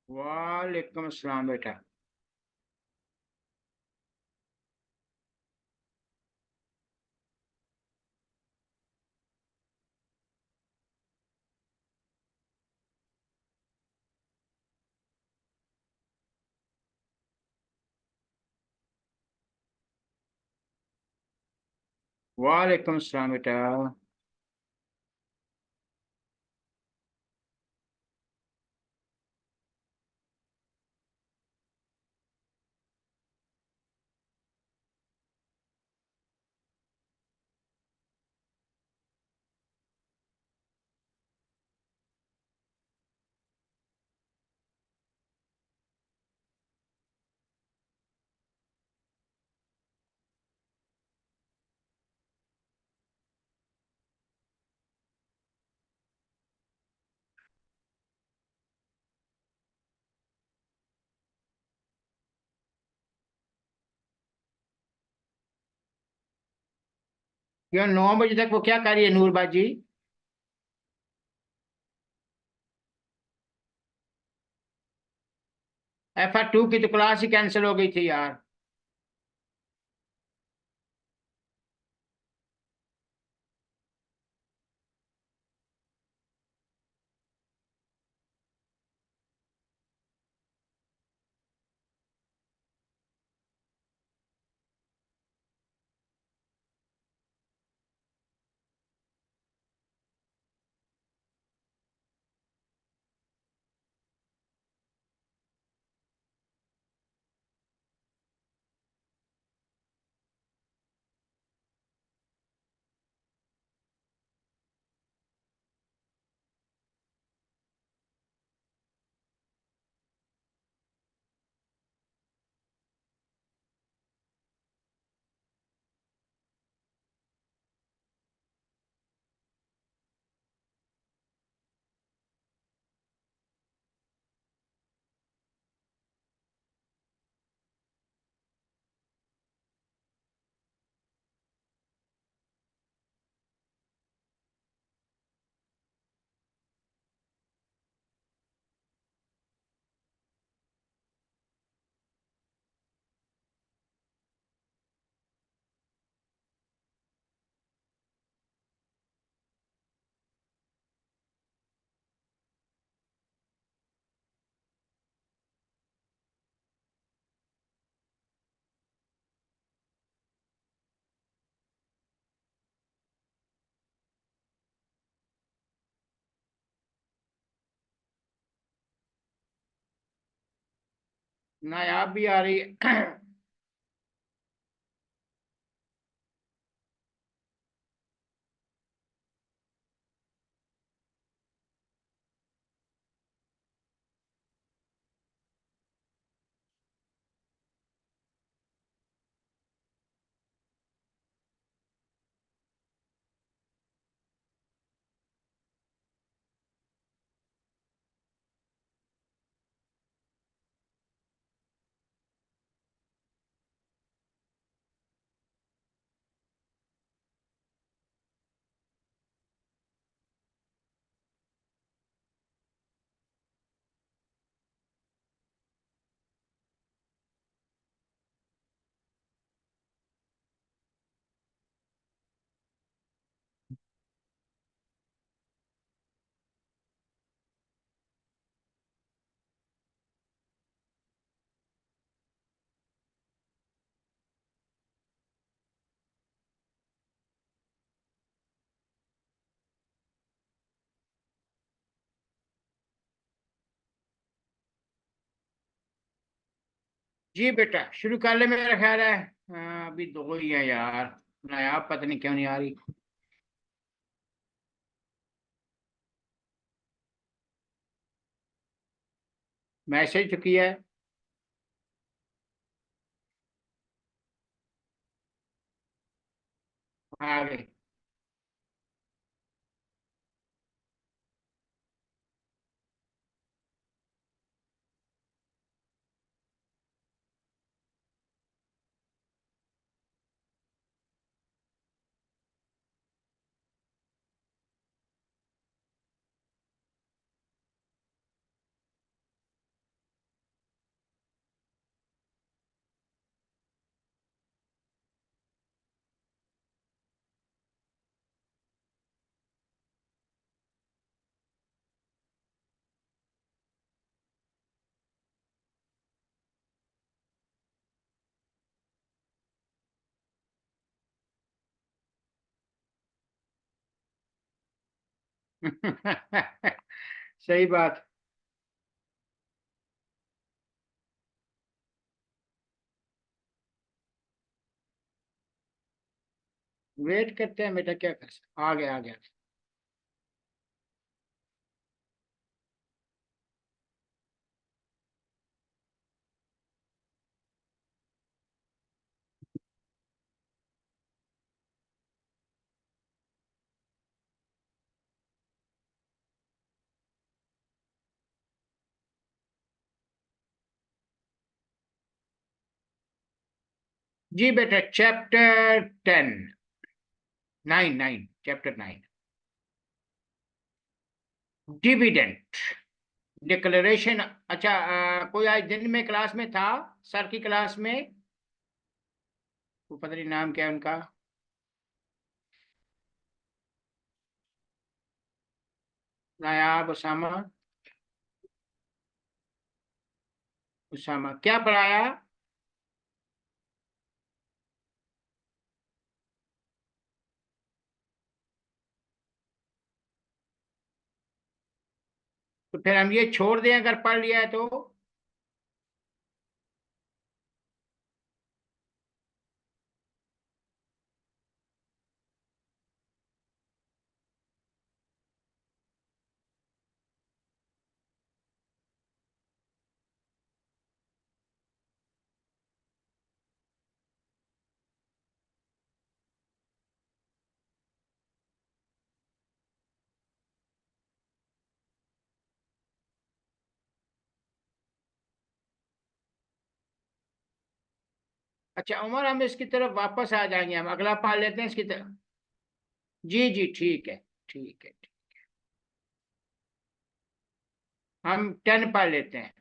वालेकुम अस्सलाम बेटा। वालेकुम अस्सलाम बेटा। क्यों 9 बजे तक वो क्या कर रही है नूरबाजी? FR2 की तो क्लास ही कैंसिल हो गई थी यार। नायाब भी आ रही है। जी बेटा शुरू कर ले, मेरा ख्याल है। अभी दो ही है यार। नायाब पता नहीं क्यों नहीं आ रही। मैसेज चुकी है। आ गई। सही बात। वेट करते हैं बेटा, क्या कर सकते, आ गया आ गया। जी बेटा, चैप्टर 10, 9, 9, चैप्टर 9। Dividend declaration. अच्छा, कोई आज दिन में क्लास में था, सर की क्लास में, वो पता नहीं नाम क्या है उनका। नायाब उसामा। उसामा क्या पढ़ाया? तो फिर हम ये छोड़ दें अगर पढ़ लिया है तो? अच्छा उमर, हम इसकी तरफ वापस आ जाएंगे, हम अगला पढ़ लेते हैं इसकी तरफ। जी जी, ठीक है, ठीक है। हम 10 पढ़ लेते हैं।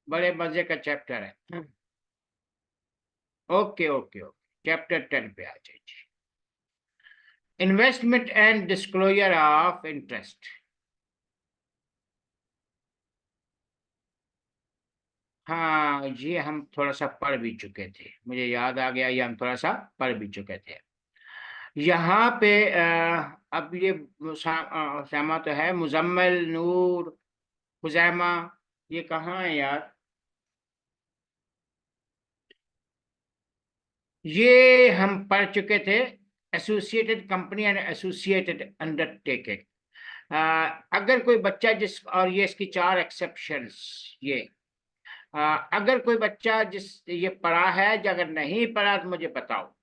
बड़े मजे का चैप्टर है। ओके ओके ओके, चैप्टर 10 पे आ जाइए। Investment and disclosure of interest. हाँ, ये हम थोड़ा सा पढ़ भी चुके थे, मुझे याद आ गया, ये हम थोड़ा सा पढ़ भी चुके थे। यहाँ पे अब ये श्यामा तो है, मुजम्मिल, नूर, खुजैमा, ये कहाँ है यार? ये हम पढ़ चुके थे। Associated company and associated undertaking. अगर कोई बच्चा जिस, और ये इसकी 4 एक्सेप्शंस, ये अगर कोई बच्चा जिस ये पढ़ा है, या अगर नहीं पढ़ा तो मुझे बताओ,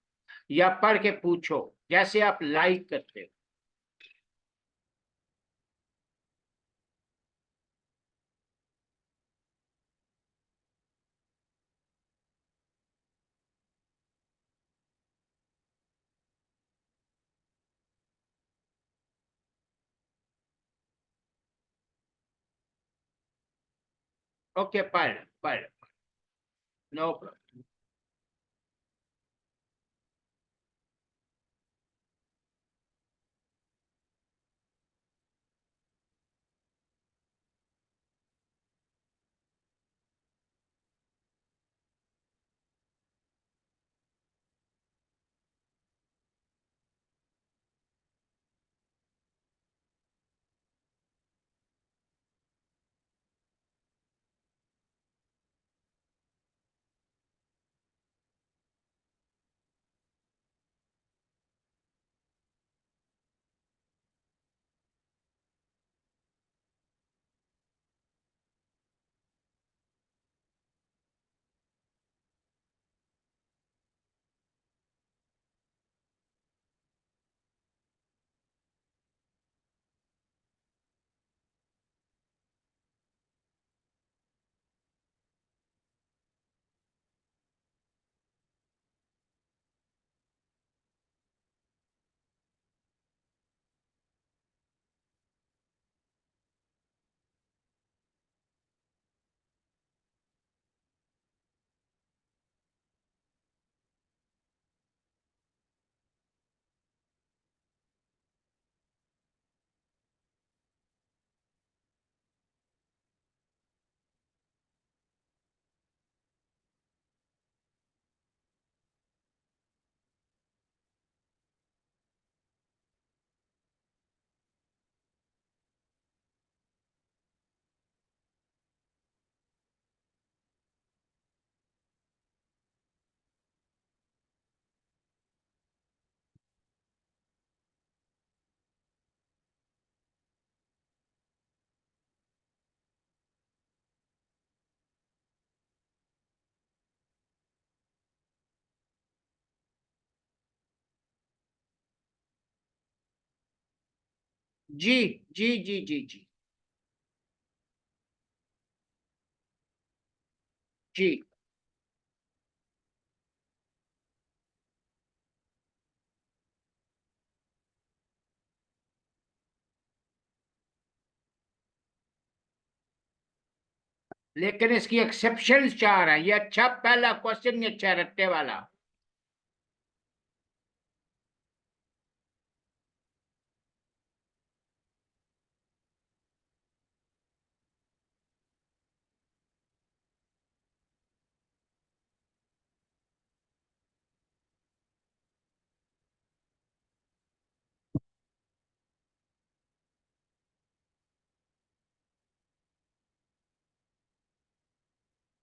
या पढ़ के पूछो, जैसे आप लाइक करते हो। ओके, पढ़ पढ़। No problem. जी जी जी जी जी जी। लेकिन इसकी एक्सेप्शन चार है, ये अच्छा, पहला क्वेश्चन ये अच्छा है, रट्टे वाला।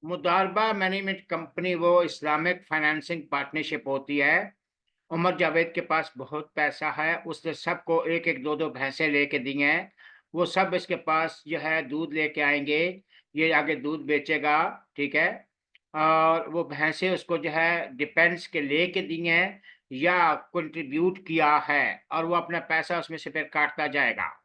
मुदारबा मैनेजमेंट कंपनी वो इस्लामिक फाइनेंसिंग पार्टनरशिप होती है। उमर जावेद के पास बहुत पैसा है, उसने सबको एक एक दो दो भैंसे लेके दी हैं। वो सब इसके पास जो है दूध लेके आएंगे, ये आगे दूध बेचेगा। ठीक है। और वो भैंसे उसको जो है डिपेंड्स के लेके दी हैं या कंट्रीब्यूट किया है, और वो अपना पैसा उसमें से फिर काटता जाएगा।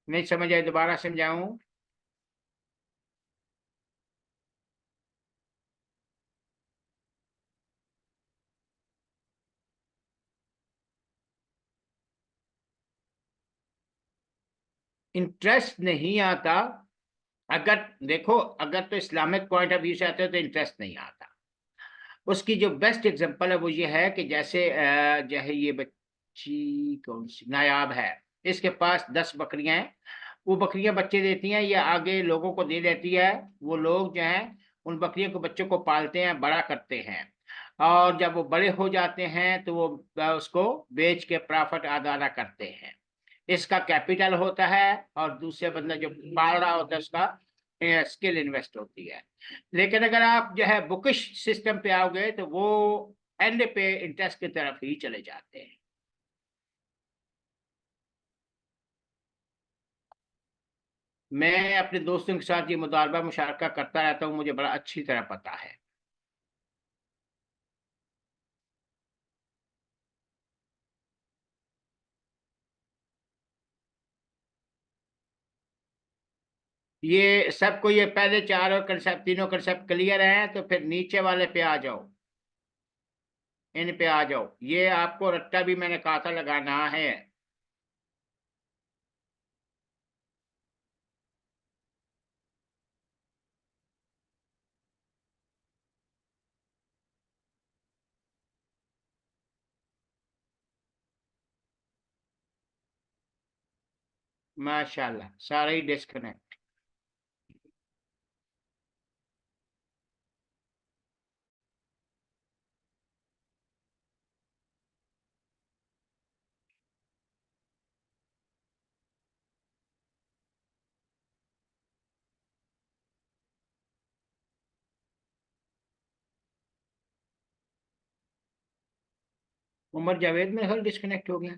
नहीं समझ आए, दोबारा समझाऊं? इंटरेस्ट नहीं आता। अगर देखो, अगर तो इस्लामिक पॉइंट ऑफ व्यू से आते हो तो इंटरेस्ट नहीं आता। उसकी जो बेस्ट एग्जांपल है वो ये है कि जैसे जो है ये बच्ची कौन सी नायाब है, इसके पास 10 बकरियां हैं। वो बकरियां बच्चे देती हैं, ये आगे लोगों को दे देती है। वो लोग जो हैं उन बकरियों के बच्चों को पालते हैं, बड़ा करते हैं। और जब वो बड़े हो जाते हैं तो वो उसको बेच के प्रॉफिट आधा आधा करते हैं। इसका कैपिटल होता है, और दूसरे बंदा जो पाल रहा होता है उसका स्किल इन्वेस्ट होती है। लेकिन अगर आप जो है बुकिश सिस्टम पे आओगे तो वो एंड पे इंटरेस्ट की तरफ ही चले जाते हैं। मैं अपने दोस्तों के साथ ये मुदारबा मुशारका करता रहता हूँ, मुझे बड़ा अच्छी तरह पता है। ये सबको, ये पहले चारों कंसेप्ट, तीनों कंसेप्ट क्लियर हैं तो फिर नीचे वाले पे आ जाओ। इन पे आ जाओ, ये आपको रट्टा भी मैंने कहा था लगाना है। माशाल्लाह, सारे ही डिस्कनेक्ट। उमर जावेद में हल डिस्कनेक्ट हो गया।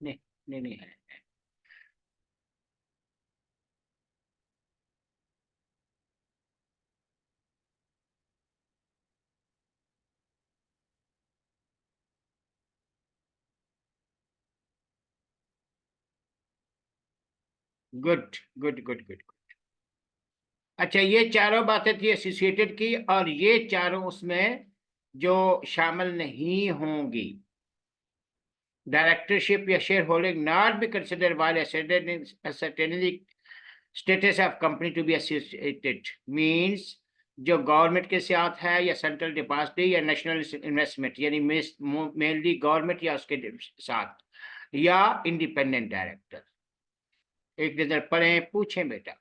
नहीं, नहीं, नहीं है। Good, good, good, good. अच्छा, ये चारों बातें थी एसोसिएटेड की, और ये चारों उसमें जो शामिल नहीं होंगी। डायरेक्टरशिप या share holding not be considered while ascertaining status of company to be associated means जो गवर्नमेंट के साथ है या सेंट्रल डिपॉजिटरी या नेशनल इन्वेस्टमेंट, यानी मेनली गवर्नमेंट या उसके साथ, या इंडिपेंडेंट डायरेक्टर। एक नजर पढ़े, पूछें बेटा।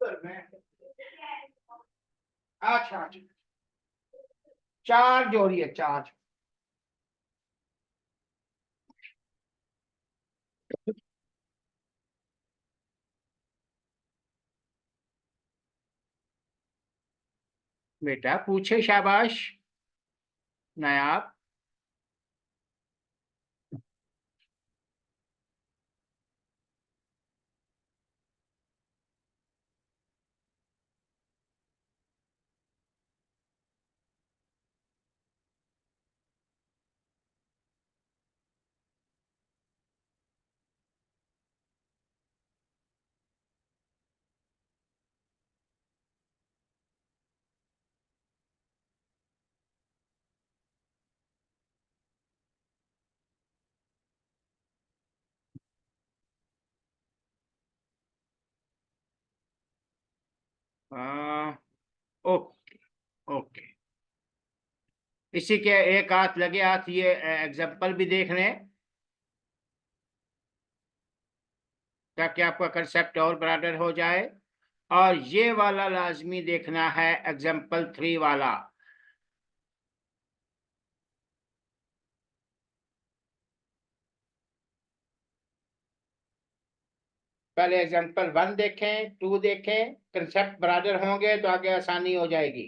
अच्छा अच्छा, चार जोड़िए चार। बेटा पूछे, शाबाश, नायाब। हाँ, ओके ओके। इसी के एक हाथ लगे हाथ ये एग्जाम्पल भी देख लें, ताकि आपका कंसेप्ट और ब्रॉडर हो जाए। और ये वाला लाजमी देखना है, एग्जाम्पल 3 वाला। पहले एग्जाम्पल 1 देखें, 2 देखें, कंसेप्ट ब्रॉडर होंगे तो आगे आसानी हो जाएगी।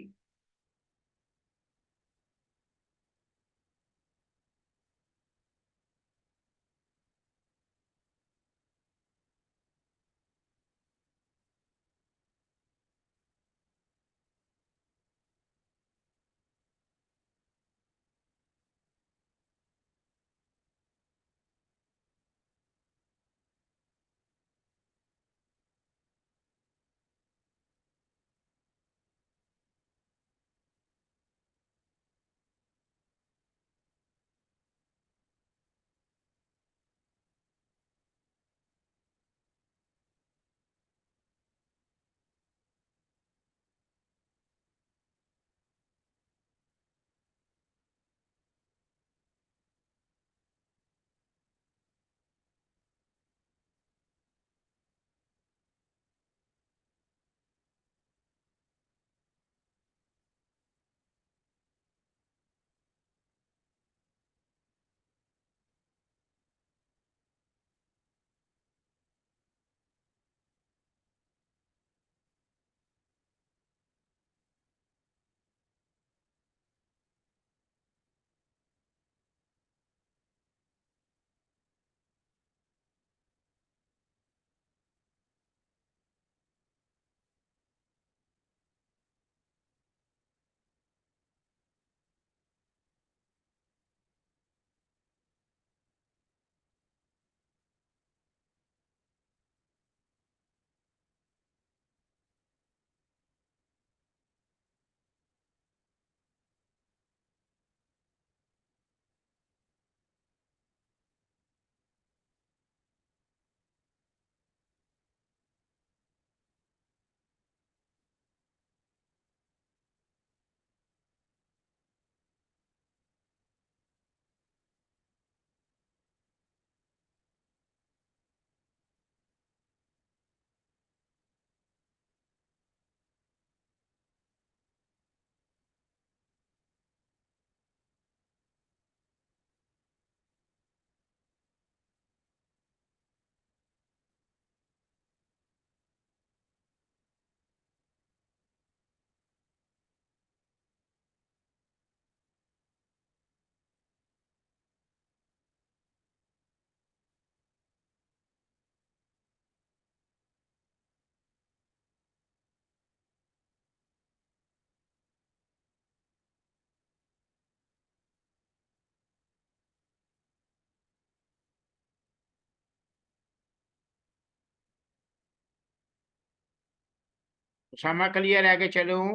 क्षमा क्लियर, आगे चलूं?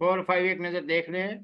4 5 एक नजर देख लें।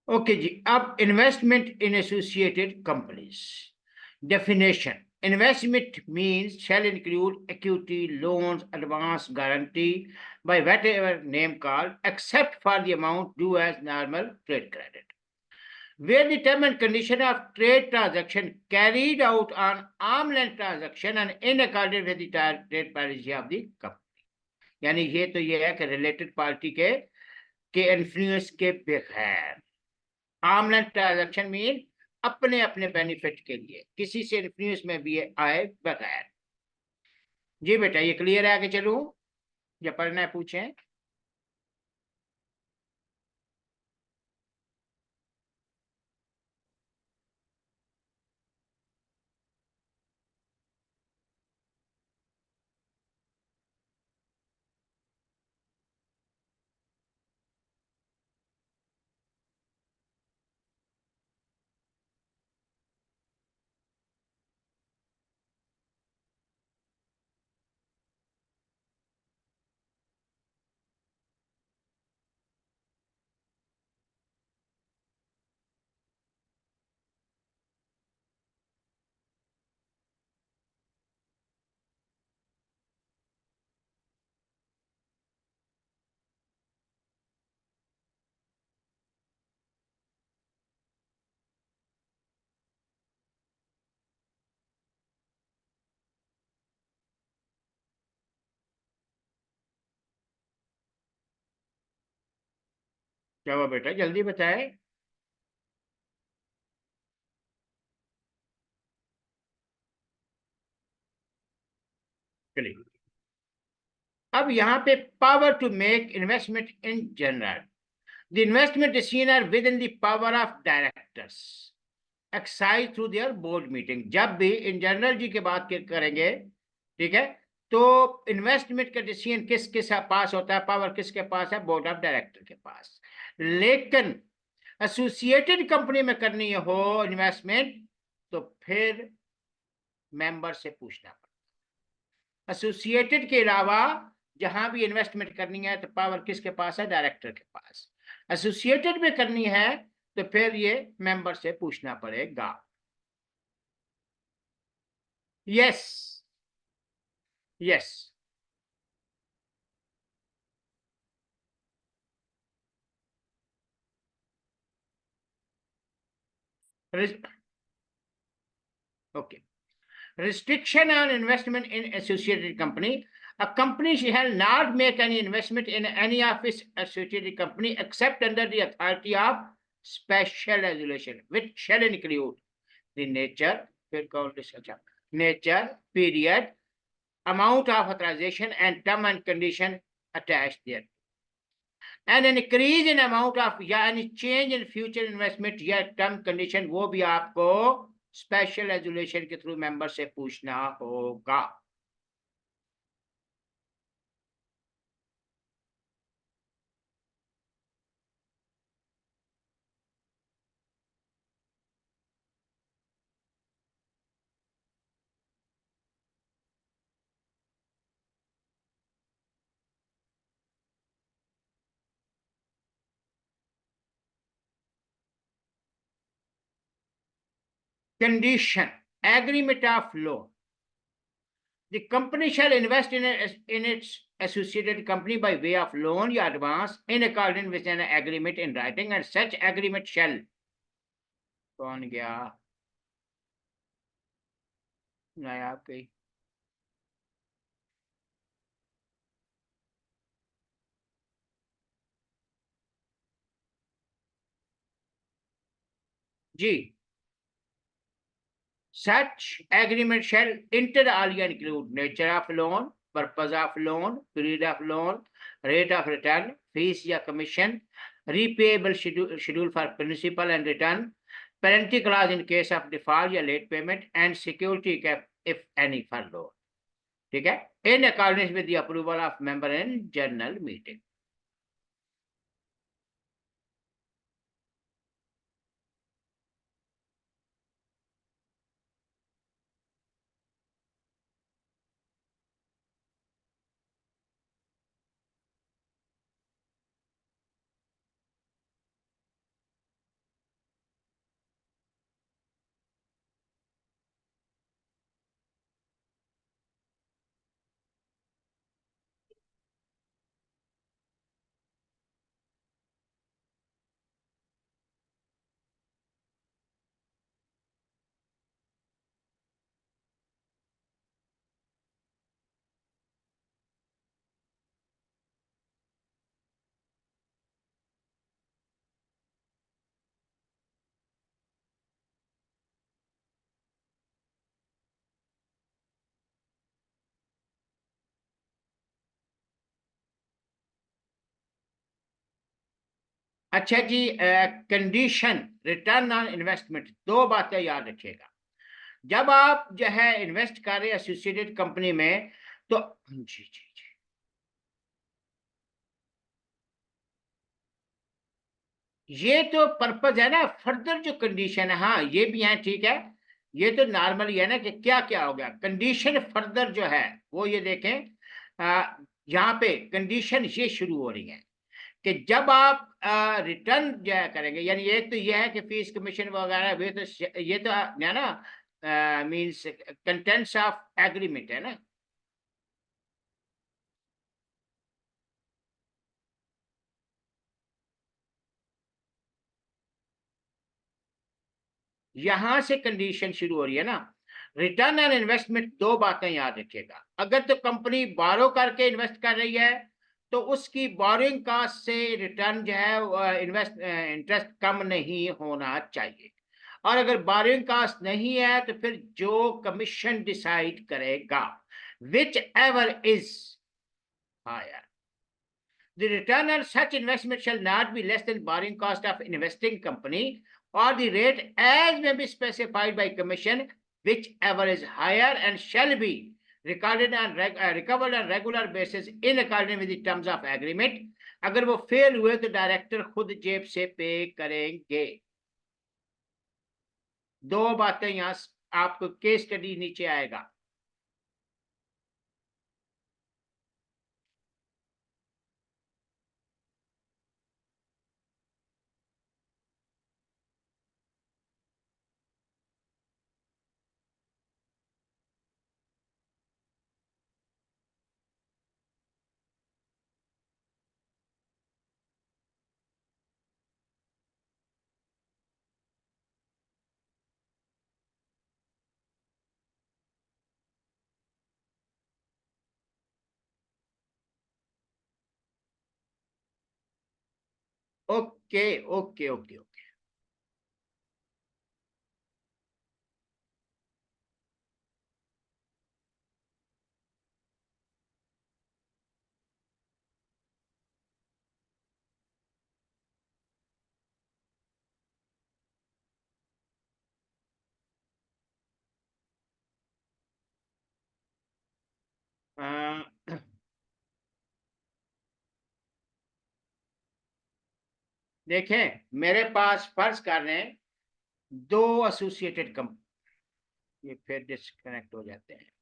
ओके जी, अब investment in associated companies definition. Investment means shall include equity, loans, advance, guarantee by whatever name called, except for the amount due as normal trade credit, where the term and condition of trade transaction carried out on arm length transaction and in accordance with the trade policy of the company. यानी ये तो ये है कि related party के influence के बगैर, arm length transaction mean अपने अपने बेनिफिट के लिए, किसी से इन्फ्लुएंस में भी आए बगैर। जी बेटा, ये क्लियर है? आगे चलूं या पढ़ना है? पूछें। क्या हुआ बेटा, जल्दी बताए। चलिए, अब यहाँ पे power to make investment in general, the investment decision are with in the power of directors exercise through their board meeting. जब भी इन जनरल जी की बात करेंगे, ठीक है, तो इन्वेस्टमेंट का डिसीजन किसके पास होता है? पावर किसके पास है? बोर्ड ऑफ डायरेक्टर के पास। लेकिन एसोसिएटेड कंपनी में करनी हो इन्वेस्टमेंट, तो फिर मेंबर से पूछना पड़ता। एसोसिएटेड के अलावा जहां भी इन्वेस्टमेंट करनी है तो पावर किसके पास है? डायरेक्टर के पास। एसोसिएटेड में करनी है तो फिर ये मेंबर से पूछना पड़ेगा। Yes, yes. Okay. Restriction on investment in associated company. A company shall not make any investment in any of its associated company except under the authority of special resolution, which shall include the nature, nature, period, amount of authorization, and term and condition attached there. And an increase in amount of या any change in future investment या term condition, वो भी आपको special resolution के through member से पूछना होगा। Condition, agreement of loan, the company shall invest in its associated company by way of loan या advance in accordance with an agreement in writing, and such agreement shall, कौन गया नया आपके? जी, such agreement shall inter alia include nature of loan, purpose of loan, period of loan, rate of return, fees या commission, repayable schedule for principal and return, penalty clause in case of default या late payment, and security cap if any for loan. ठीक है, in accordance with the approval of member in general meeting. अच्छा जी, condition return on investment, दो बातें याद रखिएगा। जब आप जो है इन्वेस्ट कर रहे हैं एसोसिएटेड कंपनी में, तो जी जी जी, ये तो पर्पज है ना। फर्दर जो कंडीशन है, हाँ ये भी है, ठीक है। ये तो नॉर्मली है ना कि क्या क्या हो गया, कंडीशन फर्दर जो है वो ये देखें। यहाँ पे कंडीशन ये शुरू हो रही है कि जब आप रिटर्न जो है करेंगे, यानी एक तो ये है कि फीस कमीशन वगैरह, ये तो है ना, मींस कंटेंट्स ऑफ एग्रीमेंट है ना। यहां से कंडीशन शुरू हो रही है ना। रिटर्न ऑन इन्वेस्टमेंट, दो बातें याद रखिएगा। अगर तो कंपनी बारो करके इन्वेस्ट कर रही है, तो उसकी बोरिंग कॉस्ट से रिटर्न जो है इन्वेस्ट इंटरेस्ट कम नहीं होना चाहिए। और अगर बोरिंग कॉस्ट नहीं है, तो फिर जो कमीशन डिसाइड करेगा, whichever is higher, the return on such investment shall not be less than borrowing cost of investing company, or the rate as may be specified by commission, whichever is higher, and shall be recovered on regular basis in accordance with the terms of agreement. अगर वो fail हुए तो director खुद जेब से पे करेंगे। दो बातें यहां, आपको केस स्टडी नीचे आएगा। Okay okay okay okay. देखें, मेरे पास फर्ज कर रहे हैं दो एसोसिएटेड कंपनी, ये फिर डिस्कनेक्ट हो जाते हैं।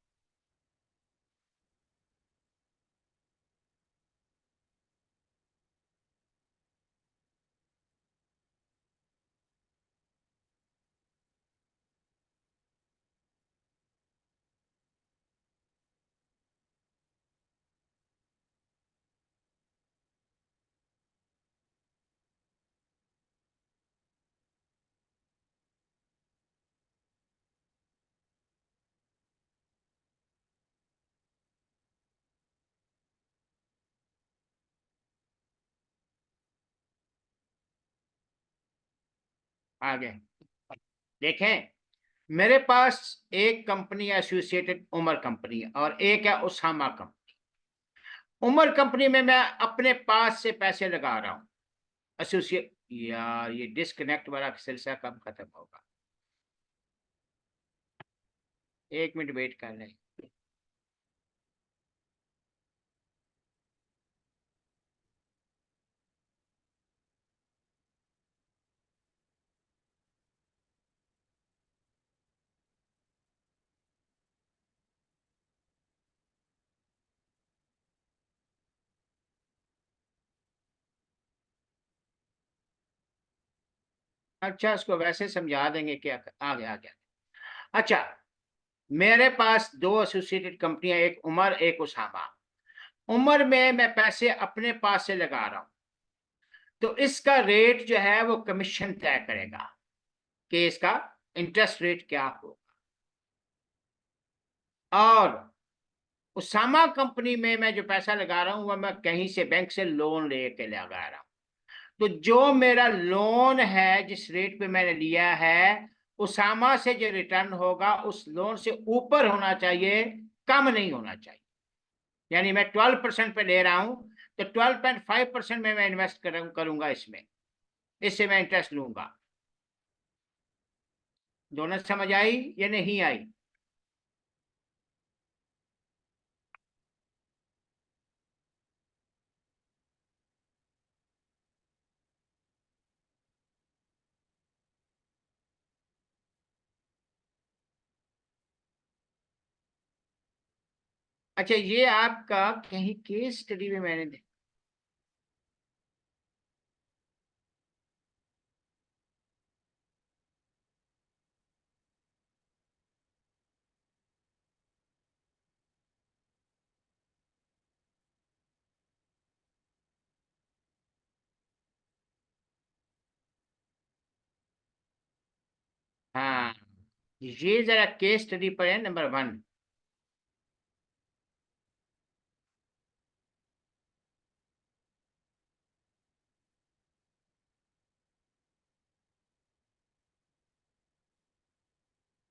आगे देखें, मेरे पास एक कंपनी एसोसिएटेड उमर कंपनी है, और एक है उसामा कंपनी। उमर कंपनी में मैं अपने पास से पैसे लगा रहा हूँ। एसोसिएट, यार ये डिस्कनेक्ट वाला सिलसिला कब खत्म होगा? एक मिनट वेट कर रहे हैं। अच्छा, इसको वैसे समझा देंगे क्या, आगे आ गया। अच्छा, मेरे पास दो एसोसिएटेड कंपनियां, एक उमर एक उसामा। उमर में मैं पैसे अपने पास से लगा रहा हूं, तो इसका रेट जो है वो कमीशन तय करेगा कि इसका इंटरेस्ट रेट क्या हो। और उसामा कंपनी में मैं जो पैसा लगा रहा हूं, वह मैं कहीं से बैंक से लोन लेके लगा रहा हूं। तो जो मेरा लोन है, जिस रेट पे मैंने लिया है, उसामा से जो रिटर्न होगा उस लोन से ऊपर होना चाहिए, कम नहीं होना चाहिए। यानी मैं 12% पे ले रहा हूं, तो 12.5% में मैं इन्वेस्ट करूंगा इसमें। इससे मैं इंटरेस्ट लूंगा। दोनों समझ आई या नहीं आई? अच्छा, ये आपका कहीं केस स्टडी में मैंने हाँ, ये जरा केस स्टडी पर है, नंबर 1।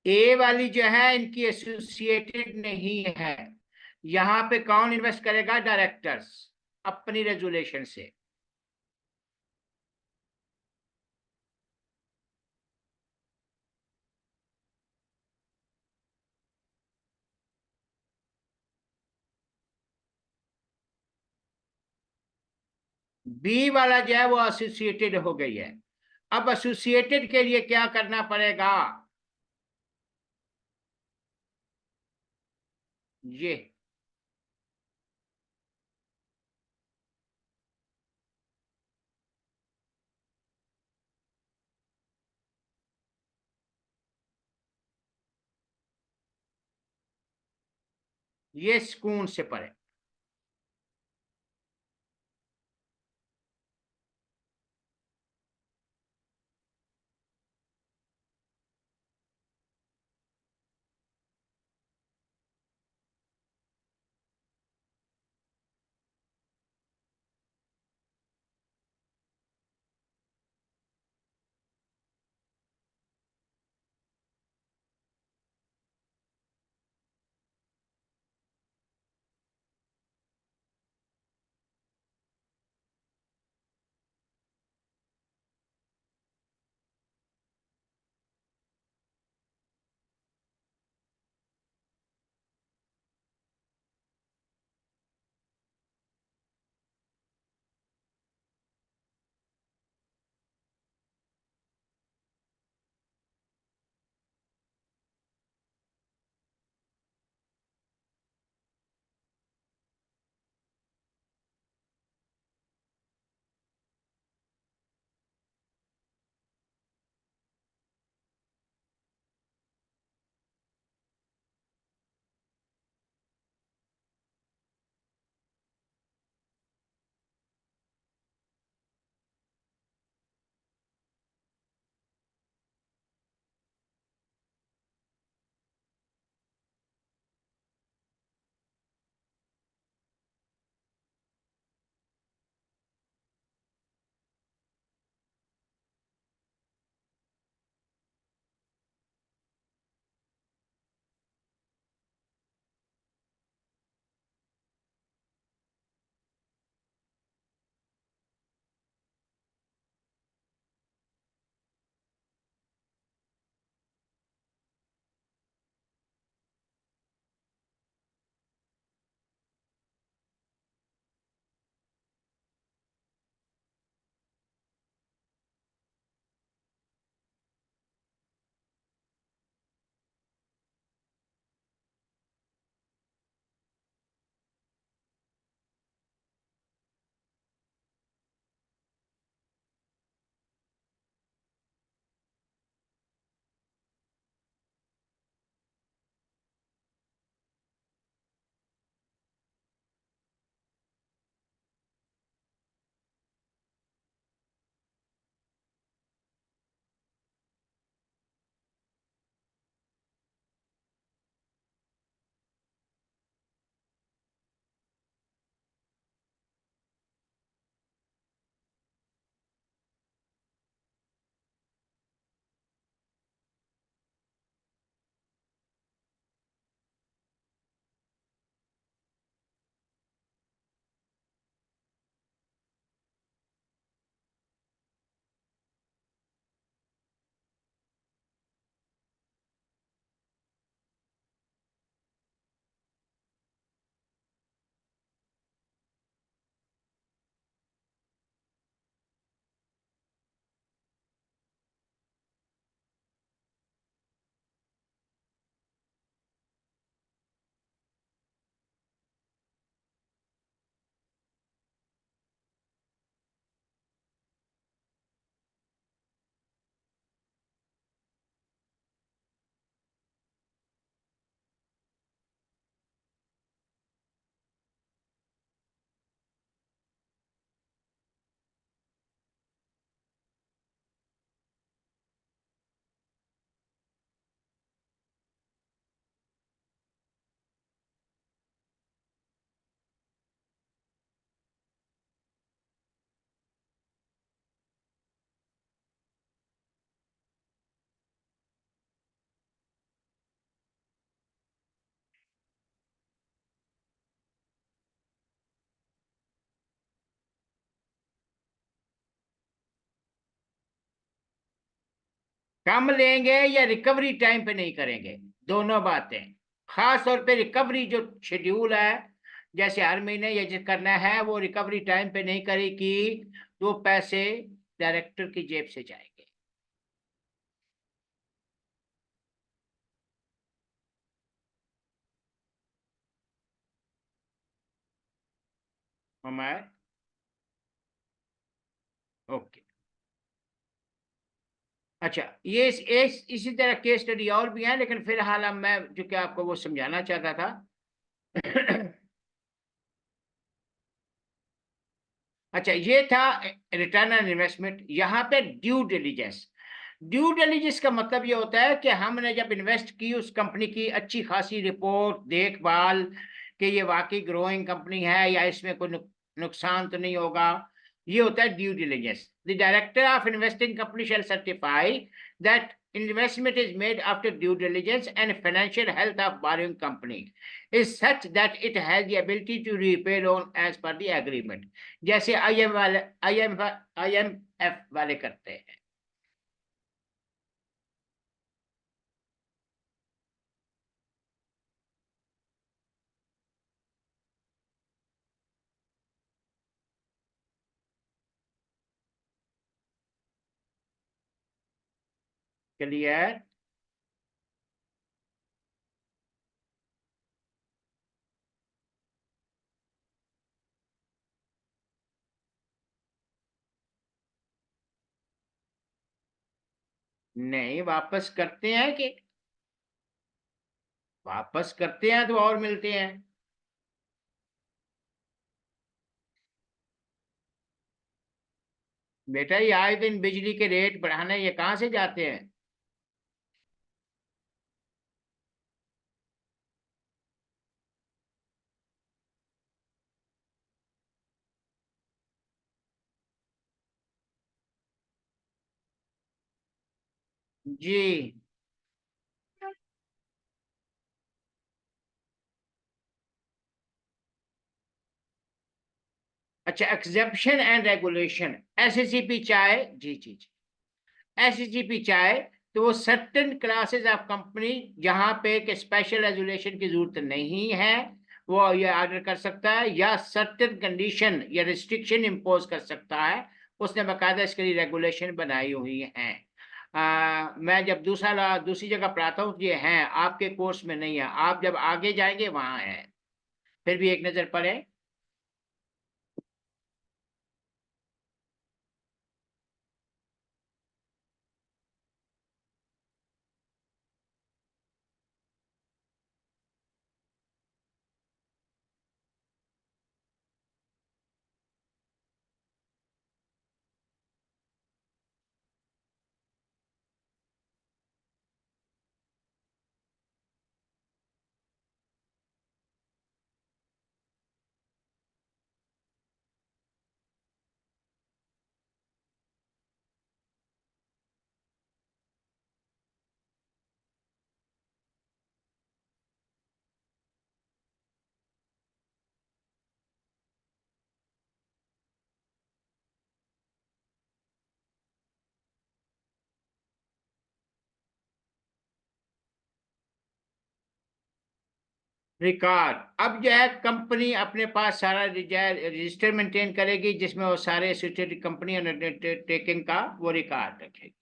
ए वाली जो है इनकी एसोसिएटेड नहीं है। यहाँ पे कौन इन्वेस्ट करेगा? डायरेक्टर्स, अपनी रेजुलेशन से। बी वाला जो है वो एसोसिएटेड हो गई है। अब एसोसिएटेड के लिए क्या करना पड़ेगा? ये ये सुकून से पढ़े। कम लेंगे या रिकवरी टाइम पे नहीं करेंगे, दोनों बातें। खास तौर पे रिकवरी जो शेड्यूल है, जैसे हर महीने ये जो करना है, वो रिकवरी टाइम पे नहीं करेगी तो पैसे डायरेक्टर की जेब से जाएंगे। हमारे ओके। अच्छा, इसी तरह केस स्टडी और भी है, लेकिन फिलहाल अब मैं जो कि आपको वो समझाना चाहता था। अच्छा, ये था रिटर्न ऑन इन्वेस्टमेंट। यहाँ पे ड्यू डिलीजेंस। ड्यू डिलीजेंस का मतलब ये होता है कि हमने जब इन्वेस्ट की उस कंपनी की अच्छी खासी रिपोर्ट देखभाल, कि ये वाकई ग्रोइंग कंपनी है या इसमें कोई नुकसान तो नहीं होगा, ये होता है due diligence. The director of investing company shall certify that investment is made after due diligence and financial health of borrowing company is such that it has the ability to repay loan as per the agreement। जैसे IMF वाले करते हैं। Clear? नहीं, वापस करते हैं कि वापस करते हैं तो और मिलते हैं। बेटा, ये आए दिन बिजली के रेट बढ़ाने ये कहाँ से जाते हैं? जी। अच्छा, एक्सेप्शन एंड रेगुलेशन। एससीपी चाहे, जी जी जी, एसजीपी चाहे तो वो सर्टेन क्लासेस ऑफ कंपनी जहां पे एक स्पेशल रेजुलेशन की जरूरत नहीं है, वो ये ऑर्डर कर सकता है, या सर्टेन कंडीशन या रिस्ट्रिक्शन इम्पोज कर सकता है। उसने बाकायदा इसके लिए रेगुलेशन बनाई हुई है। मैं जब दूसरी जगह पढ़ाता हूँ, ये हैं, आपके कोर्स में नहीं है, आप जब आगे जाएंगे वहां है। फिर भी एक नजर पड़े। रिकॉर्ड, अब जो है कंपनी अपने पास सारा रजिस्टर मेंटेन करेगी, जिसमें वो सारे एसोसिएटेड कंपनी अंडरटेकिंग का वो रिकॉर्ड रखेगी।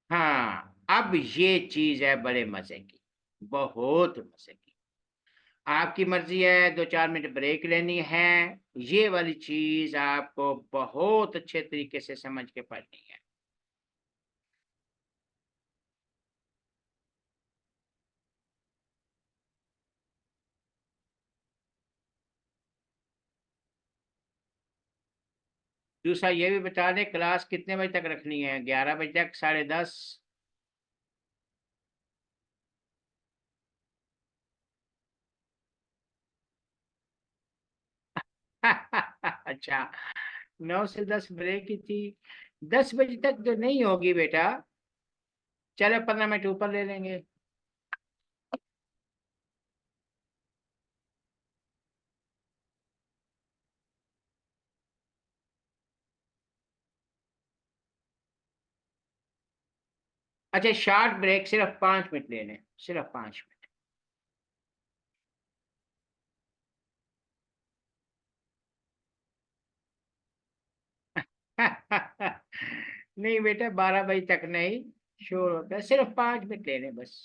हाँ, अब ये चीज है बड़े मजे की, बहुत मजे की। आपकी मर्जी है 2-4 मिनट ब्रेक लेनी है, ये वाली चीज आपको बहुत अच्छे तरीके से समझ के पढ़नी है। दूसरा ये भी बता दें, क्लास कितने बजे तक रखनी है? 11 बजे तक, 10:30? अच्छा, 9 से 10 ब्रेक की थी। 10 बजे तक तो नहीं होगी बेटा। चलो 15 मिनट ऊपर ले लेंगे। अच्छा, शॉर्ट ब्रेक, सिर्फ 5 मिनट लेने, सिर्फ 5 मिनट। नहीं बेटा, 12 बजे तक नहीं, शोर होता है, सिर्फ 5 मिनट लेने बस।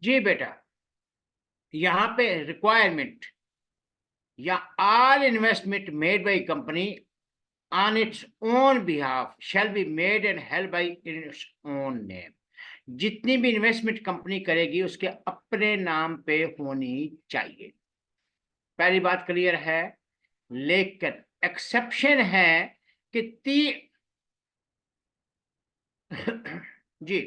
जी बेटा, यहाँ पे रिक्वायरमेंट या all investment made by company on its own behalf shall be made and held by in its own name. जितनी भी इन्वेस्टमेंट कंपनी करेगी उसके अपने नाम पे होनी चाहिए। पहली बात क्लियर है। लेकिन एक्सेप्शन है कि जी,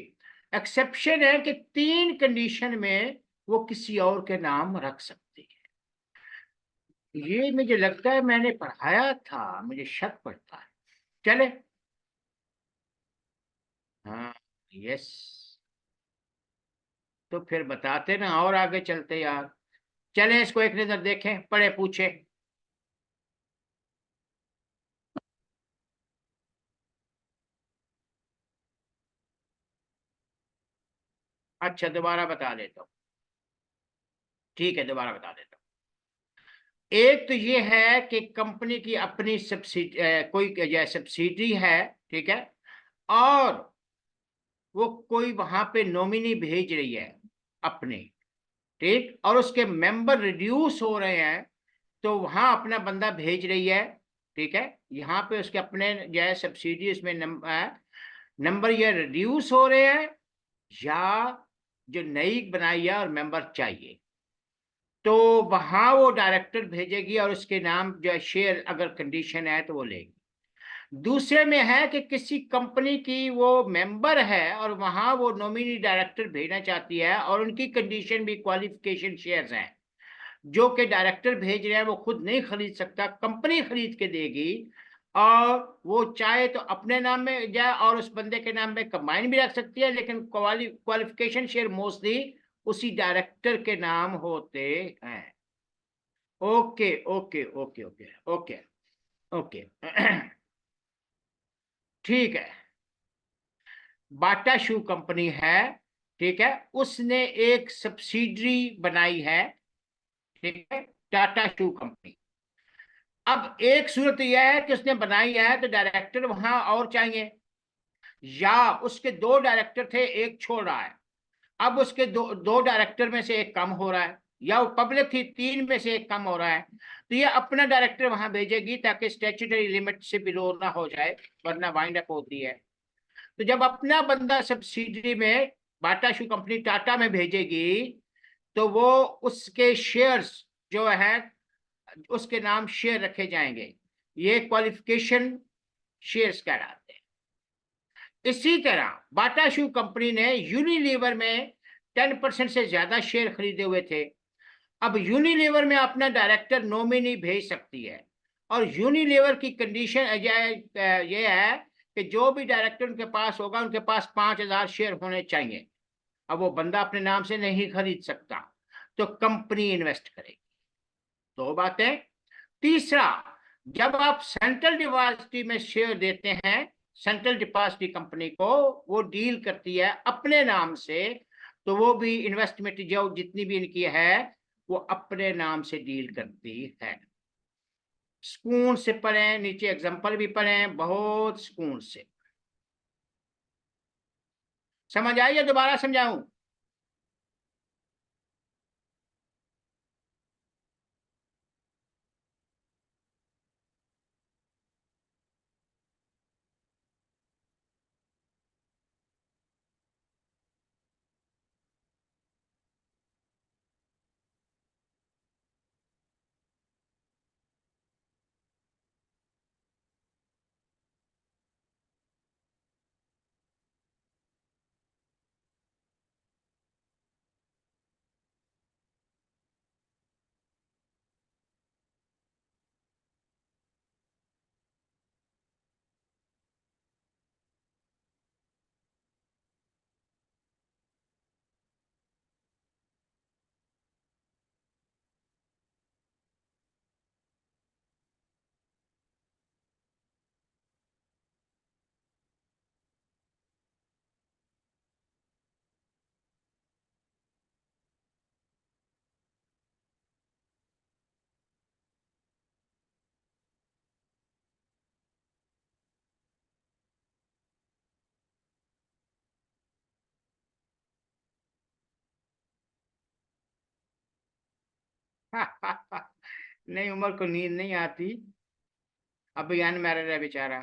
एक्सेप्शन है कि 3 कंडीशन में वो किसी और के नाम रख सकती है। ये मुझे लगता है मैंने पढ़ाया था, मुझे शक पड़ता है। चले, हाँ, यस, तो फिर बताते ना और आगे चलते यार। चलें इसको एक नजर देखें, पढ़े पूछे। अच्छा, दोबारा बता देता हूँ। ठीक है, दोबारा बता देता हूँ। एक तो ये है कि कंपनी की अपनी सब्सिडी, कोई सब्सिडी है, ठीक है, और वो कोई वहां पे नॉमिनी भेज रही है अपने, ठीक, और उसके मेंबर रिड्यूस हो रहे हैं, तो वहां अपना बंदा भेज रही है, ठीक है। यहाँ पे उसके अपने जो है सब्सिडी इसमें नंबर ये रिड्यूस हो रहे हैं, या जो नई बनाई है और मेंबर चाहिए, तो वहां वो डायरेक्टर भेजेगी और उसके नाम जो है शेयर अगर कंडीशन है तो वो लेगी। दूसरे में है कि किसी कंपनी की वो मेंबर है और वहां वो नॉमिनी डायरेक्टर भेजना चाहती है और उनकी कंडीशन भी क्वालिफिकेशन शेयर्स हैं, जो कि डायरेक्टर भेज रहे हैं वो खुद नहीं खरीद सकता, कंपनी खरीद के देगी। और वो चाहे तो अपने नाम में जाए और उस बंदे के नाम में कंबाइन भी रख सकती है, लेकिन क्वालिफिकेशन शेयर मोस्टली उसी डायरेक्टर के नाम होते हैं। Okay okay okay okay okay okay. ठीक है। बाटा शू कंपनी है, ठीक है, उसने एक सब्सिडरी बनाई है, ठीक है, टाटा शू कंपनी। अब एक सूरत यह है कि उसने बनाई है तो डायरेक्टर वहां और चाहिए, या उसके 2 डायरेक्टर थे, एक छोड़ रहा है, अब उसके दो दो डायरेक्टर में से एक कम हो रहा है, या वो पब्लिक थी 3 में से एक कम हो रहा है, तो ये अपना डायरेक्टर वहां भेजेगी ताकि स्टैट्यूटरी लिमिट से बिलो ना हो जाए, वरना वाइंड अप होती है। तो जब अपना बंदा सब्सिडरी में बाटा शू कंपनी टाटा में भेजेगी, तो वो उसके शेयर्स जो है उसके नाम शेयर रखे जाएंगे, ये क्वालिफिकेशन शेयर्स कहलाते हैं। इसी तरह बाटा शू कंपनी ने यूनिलीवर में 10% से ज्यादा शेयर खरीदे हुए थे। अब यूनिलीवर में अपना डायरेक्टर नॉमिनी भेज सकती है, और यूनिलीवर की कंडीशन ये है कि जो भी डायरेक्टर उनके पास होगा उनके पास 5,000 शेयर होने चाहिए। अब वो बंदा अपने नाम से नहीं खरीद सकता, तो कंपनी इन्वेस्ट करेगी। 2 बातें। तीसरा, जब आप सेंट्रल डिपॉजिटरी में शेयर देते हैं, सेंट्रल डिपॉजिटरी कंपनी को, वो डील करती है अपने नाम से, तो वो भी इन्वेस्टमेंट जो जितनी भी इनकी है वो अपने नाम से डील करती है। सुकून से पढ़ें, नीचे एग्जांपल भी पढ़ें, बहुत सुकून से। समझ आई या दोबारा समझाऊं? नहीं, उमर को नींद नहीं आती। अभी अनमैरिड है बेचारा।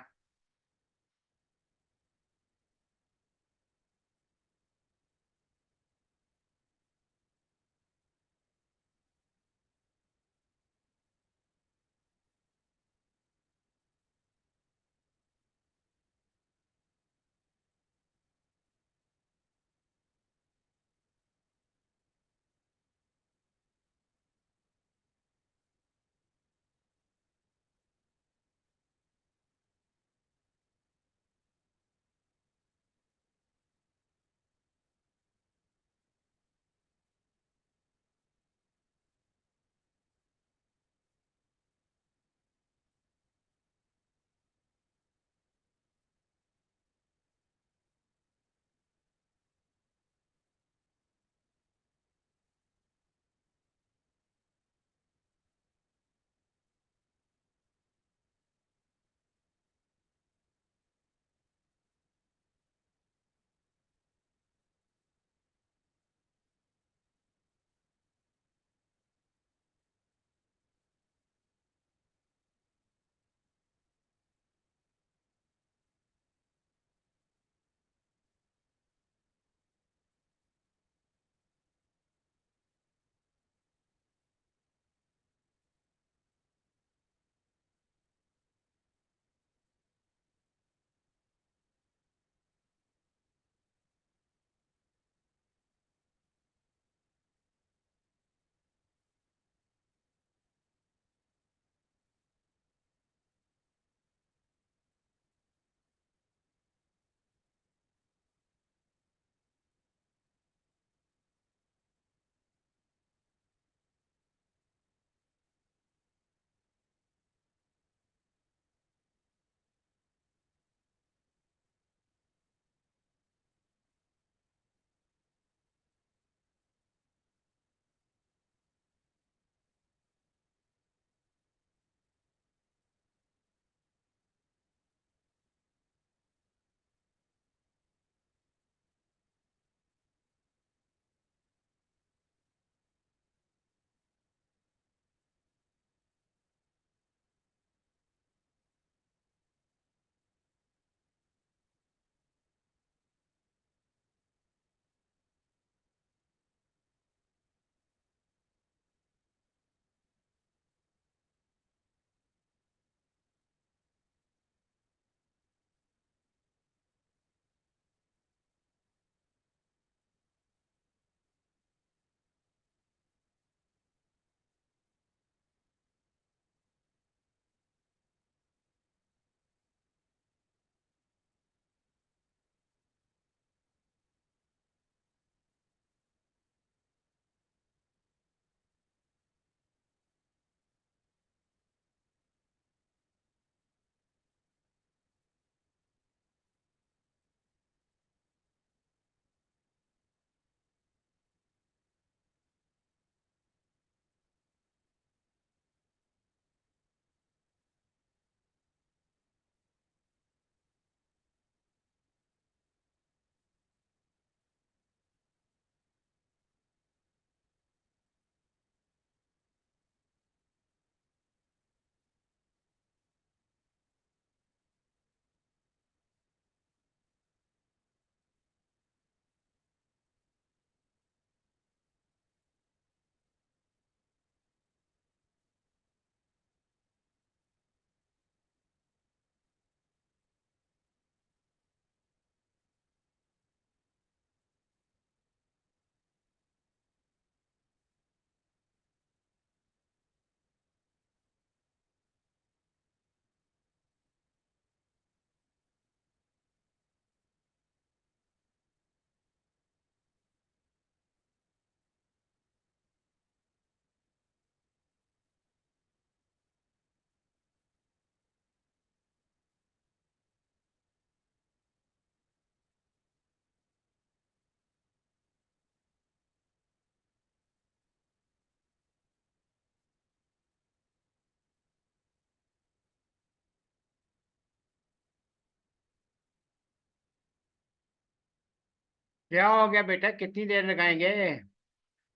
क्या हो गया बेटा, कितनी देर लगाएंगे?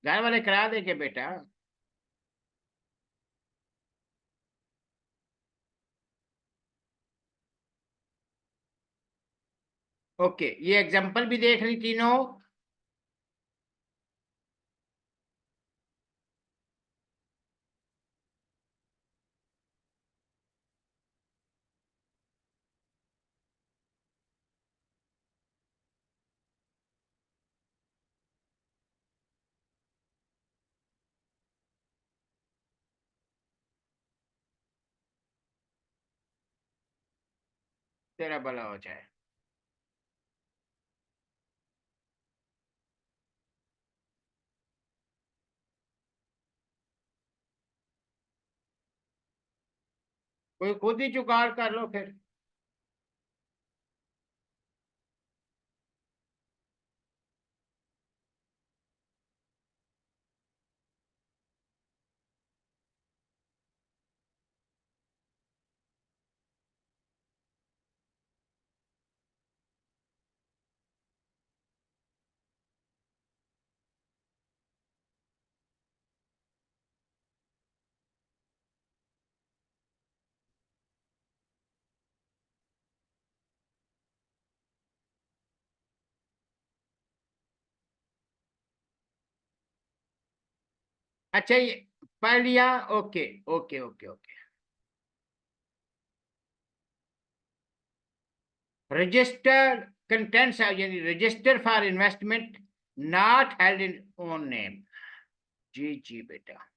घर वाले करा देंगे बेटा। ओके, ये एग्जांपल भी देख ली तीनों। तेरा भला हो जाए। कोई खुद ही जुगाड़ कर लो फिर। अच्छा, ये पढ़ लिया। Okay okay okay okay. Register contents, यानी register for investment not held in own name. जी जी बेटा।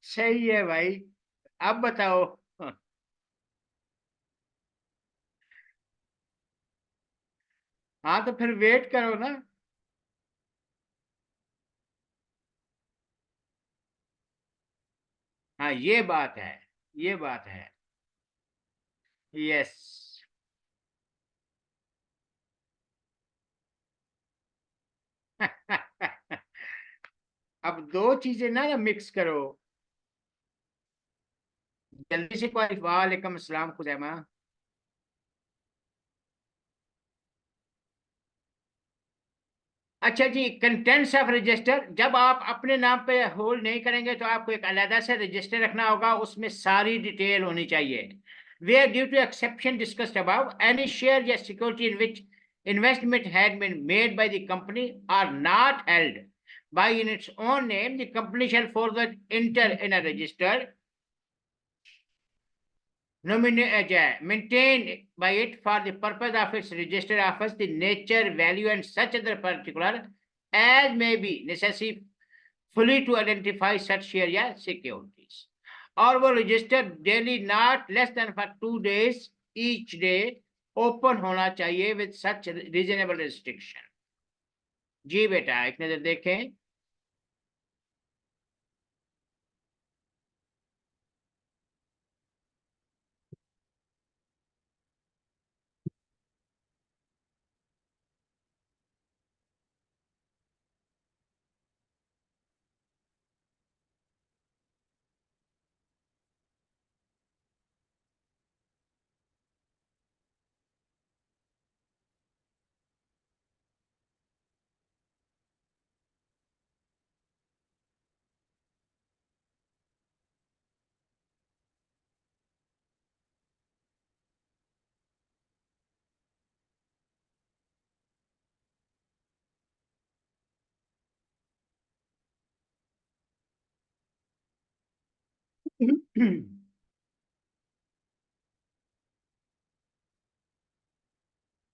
सही है भाई। अब बताओ। हाँ तो फिर वेट करो ना। हाँ ये बात है, ये बात है। यस। अब दो चीजें ना मिक्स करो। जल्दी से कोई, वालेकुम अस्सलाम खुदैमा। अच्छा जी, कंटेंट्स ऑफ रजिस्टर, जब आप अपने नाम पे होल्ड नहीं करेंगे तो आपको एक अलग से रजिस्टर रखना होगा, उसमें सारी डिटेल होनी चाहिए। Where due to exception discussed above, any share या security in which investment had been made by the company are not held by in its own name, the company shall forthwith enter in a register maintained by it for the purpose of its registered office, the nature, value, and such other particular as may be necessary fully to identify such share या securities. और वो register daily not less than for 2 days each day open होना चाहिए with such reasonable restriction. जी बेटा, एक नजर देखें।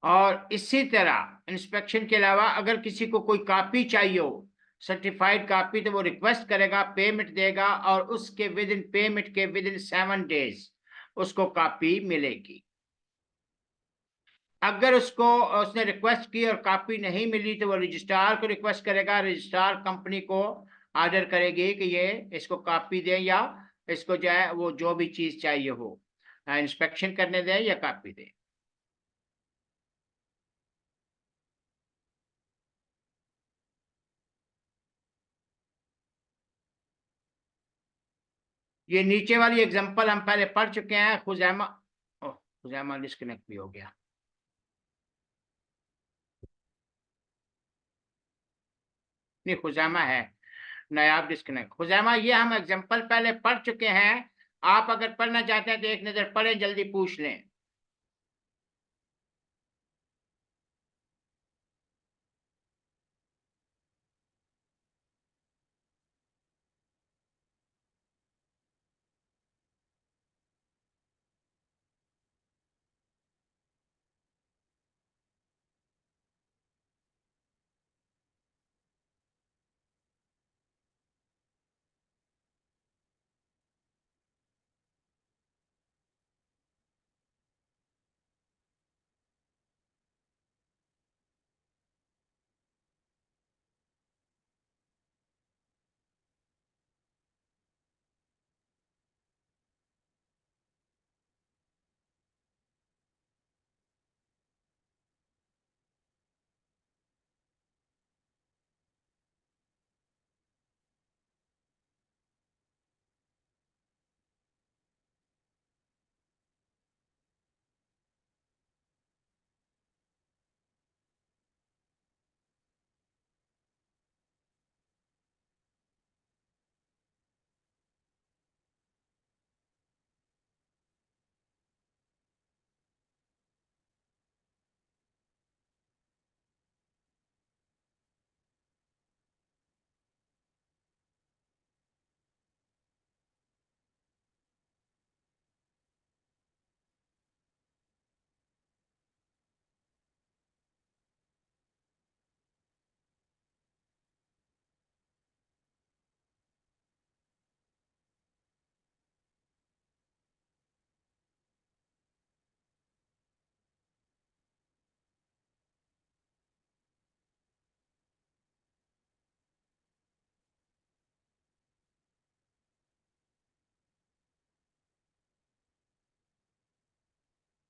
और इसी तरह इंस्पेक्शन के अलावा अगर किसी को कोई कॉपी चाहिए हो, सर्टिफाइड कॉपी, तो वो रिक्वेस्ट करेगा, पेमेंट देगा, और उसके विद इन पेमेंट के विद इन 7 days उसको कॉपी मिलेगी। अगर उसको उसने रिक्वेस्ट की और कॉपी नहीं मिली तो वो रजिस्ट्रार को रिक्वेस्ट करेगा, रजिस्ट्रार कंपनी को ऑर्डर करेगी कि ये इसको कॉपी दे, या इसको जो है वो जो भी चीज चाहिए हो इंस्पेक्शन करने दे या कॉपी दे। ये नीचे वाली एग्जांपल हम पहले पढ़ चुके हैं। खुजैमा, ओह खुजैमा डिस्कनेक्ट भी हो गया। नहीं खुजैमा है। नायाब डिस्कनेक्ट। खुजैमा, ये हम एग्जाम्पल पहले पढ़ चुके हैं। आप अगर पढ़ना चाहते हैं तो एक नजर पढ़ें, जल्दी पूछ लें।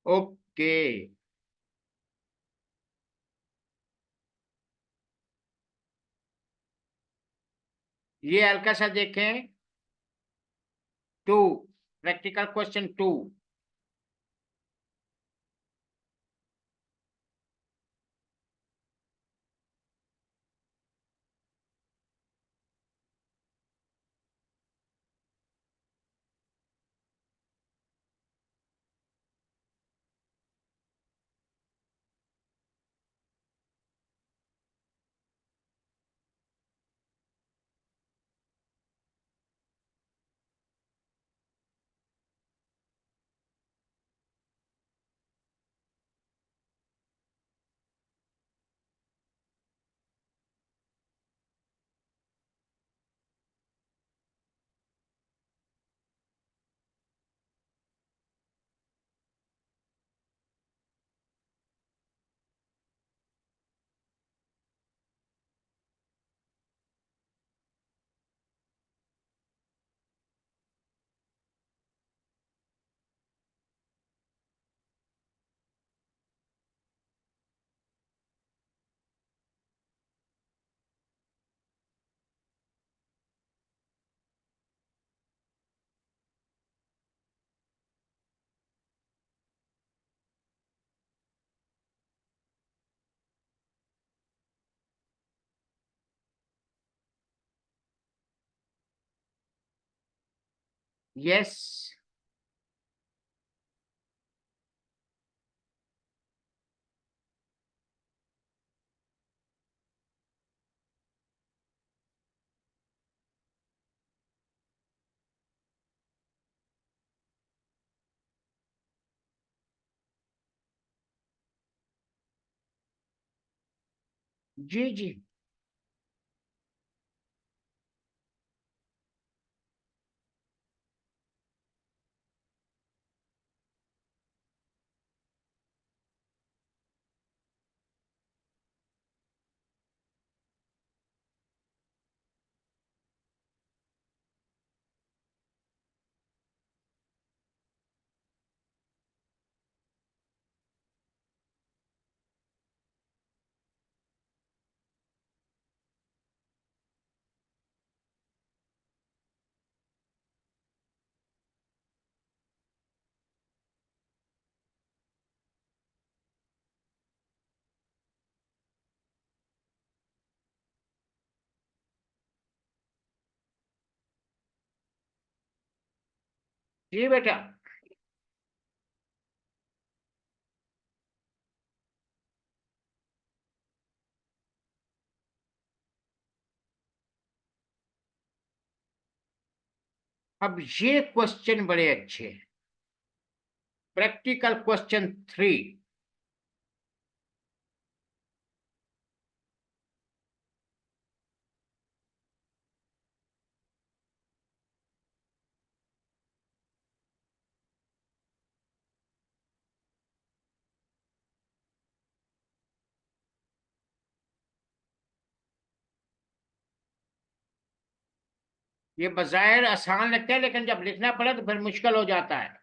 ओके, ये हल्का सा देखें। Two, practical question two. Yes. जी जी। जी बेटा। अब ये क्वेश्चन बड़े अच्छे हैं। Practical question 3। ये बजाय आसान लगता है, लेकिन जब लिखना पड़े तो फिर मुश्किल हो जाता है।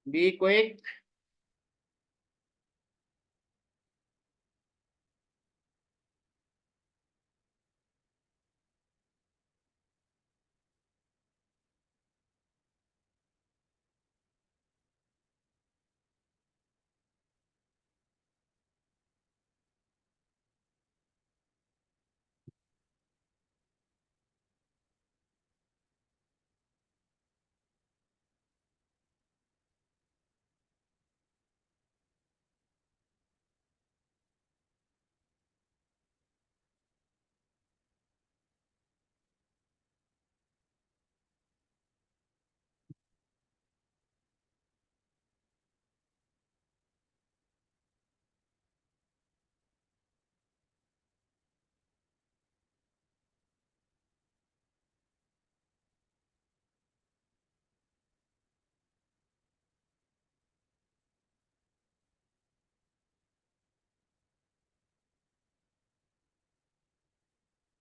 Be quick.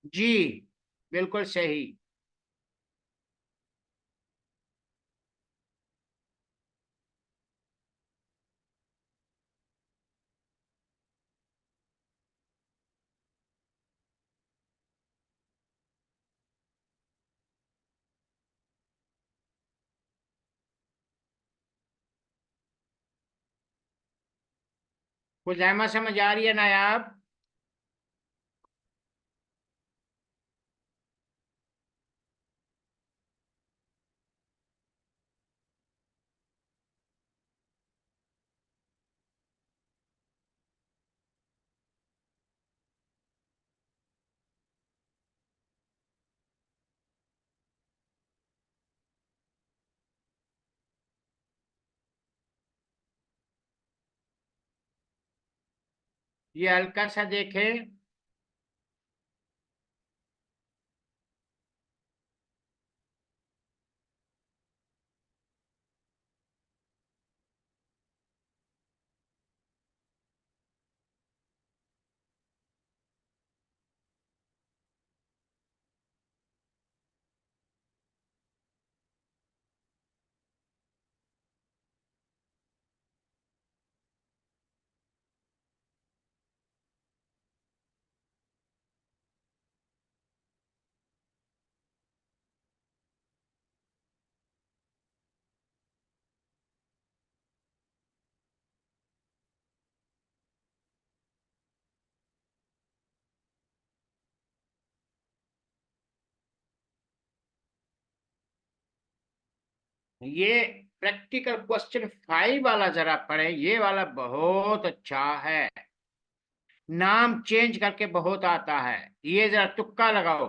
जी बिल्कुल सही। कुछ अहमद समझ आ रही है नायाब? ये हल्का सा देखे। ये प्रैक्टिकल क्वेश्चन 5 वाला जरा पढ़े, ये वाला बहुत अच्छा है। नाम चेंज करके बहुत आता है। ये जरा तुक्का लगाओ।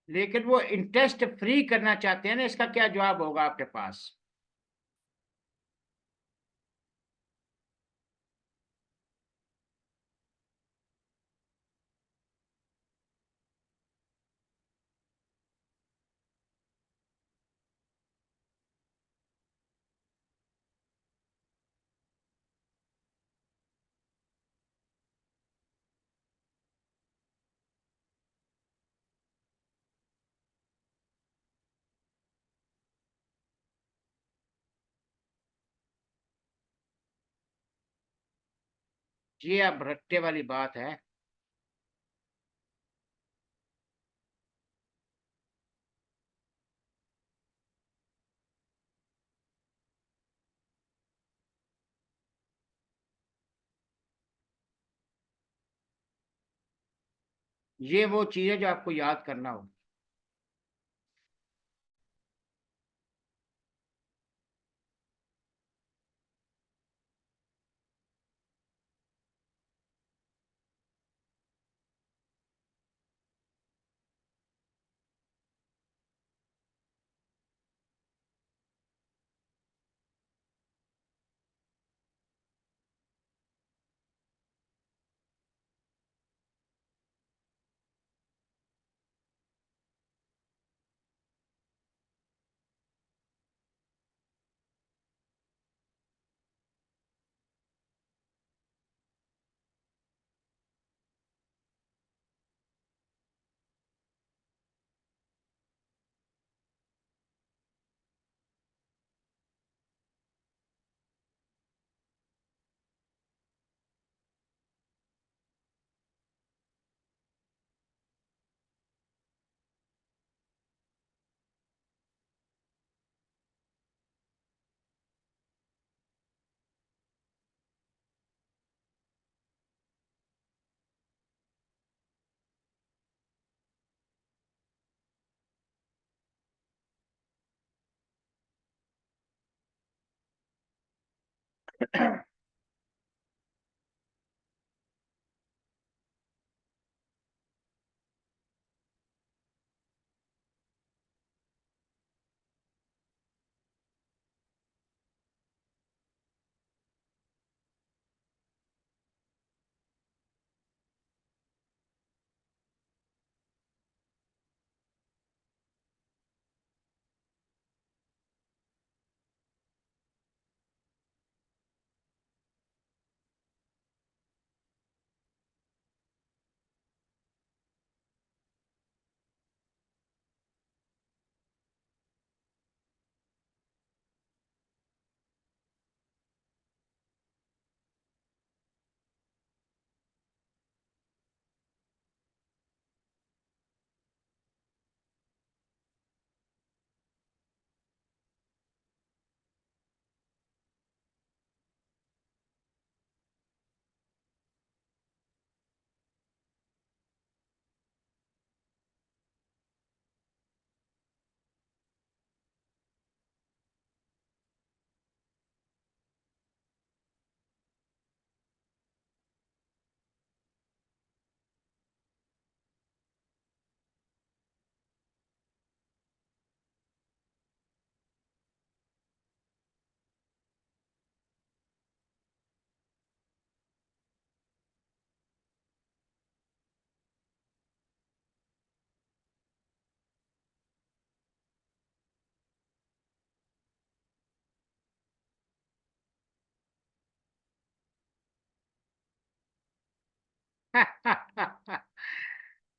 लेकिन वो इंटरेस्ट फ्री करना चाहते हैं ना, इसका क्या जवाब होगा आपके पास? ये अब रट्टे वाली बात है। ये वो चीज है जो आपको याद करना होगा।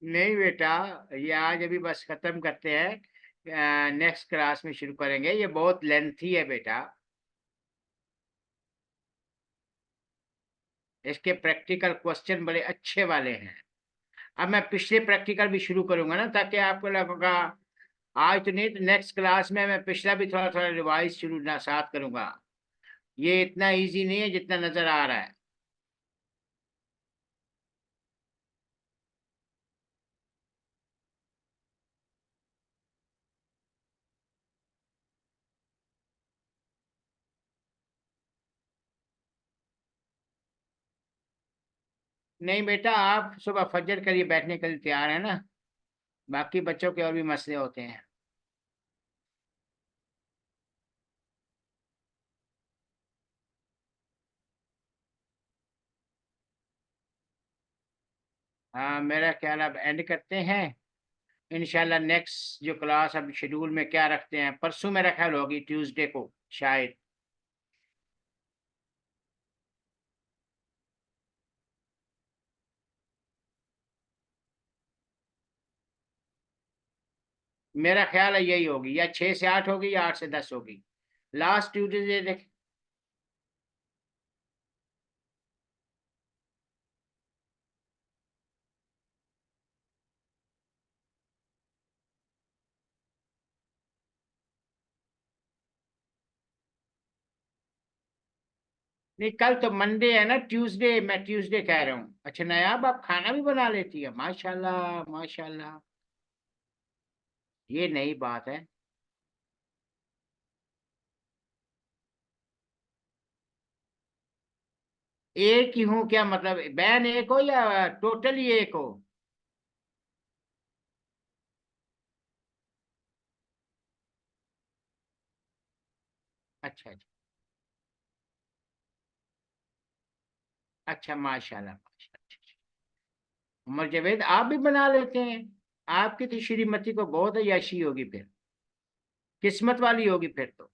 नहीं बेटा, ये आज अभी बस खत्म करते हैं, नेक्स्ट क्लास में शुरू करेंगे। ये बहुत लेंथी है बेटा। इसके प्रैक्टिकल क्वेश्चन बड़े अच्छे वाले हैं। अब मैं पिछले प्रैक्टिकल भी शुरू करूंगा ना, ताकि आपको लगेगा आज तो नहीं तो नेक्स्ट क्लास में मैं पिछला भी थोड़ा थोड़ा रिवाइज शुरू ना साथ करूंगा। ये इतना इजी नहीं है जितना नजर आ रहा है। नहीं बेटा, आप सुबह फजर के लिए बैठने के लिए तैयार है ना? बाकी बच्चों के और भी मसले होते हैं। हाँ, मेरा ख्याल अब एंड करते हैं। इंशाल्लाह नेक्स्ट जो क्लास अब शेड्यूल में क्या रखते हैं, परसों मेरा ख्याल होगी, ट्यूसडे को शायद। मेरा ख्याल है यही होगी, या 6 से 8 होगी या 8 से 10 होगी। लास्ट ट्यूसडे देख। नहीं, कल तो मंडे है ना, ट्यूसडे, मैं ट्यूसडे कह रहा हूँ। अच्छा नायाब, आप खाना भी बना लेती है, माशाल्लाह माशाल्लाह। ये नई बात है। एक ही हूँ क्या मतलब, बहन एक हो या टोटली एक हो? अच्छा अच्छा। अच्छा माशाल्लाह माशाल्लाह। उमर जावेद आप भी बना लेते हैं? आपकी तो श्रीमती को बहुत अय्याशी होगी फिर, किस्मत वाली होगी फिर तो।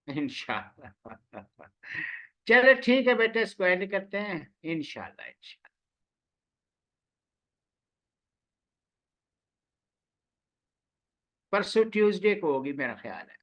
इंशाल्लाह। चलो ठीक है बेटा, इसको एंड करते हैं। इंशाल्लाह इंशाल्लाह। परसों ट्यूसडे को होगी मेरा ख्याल है।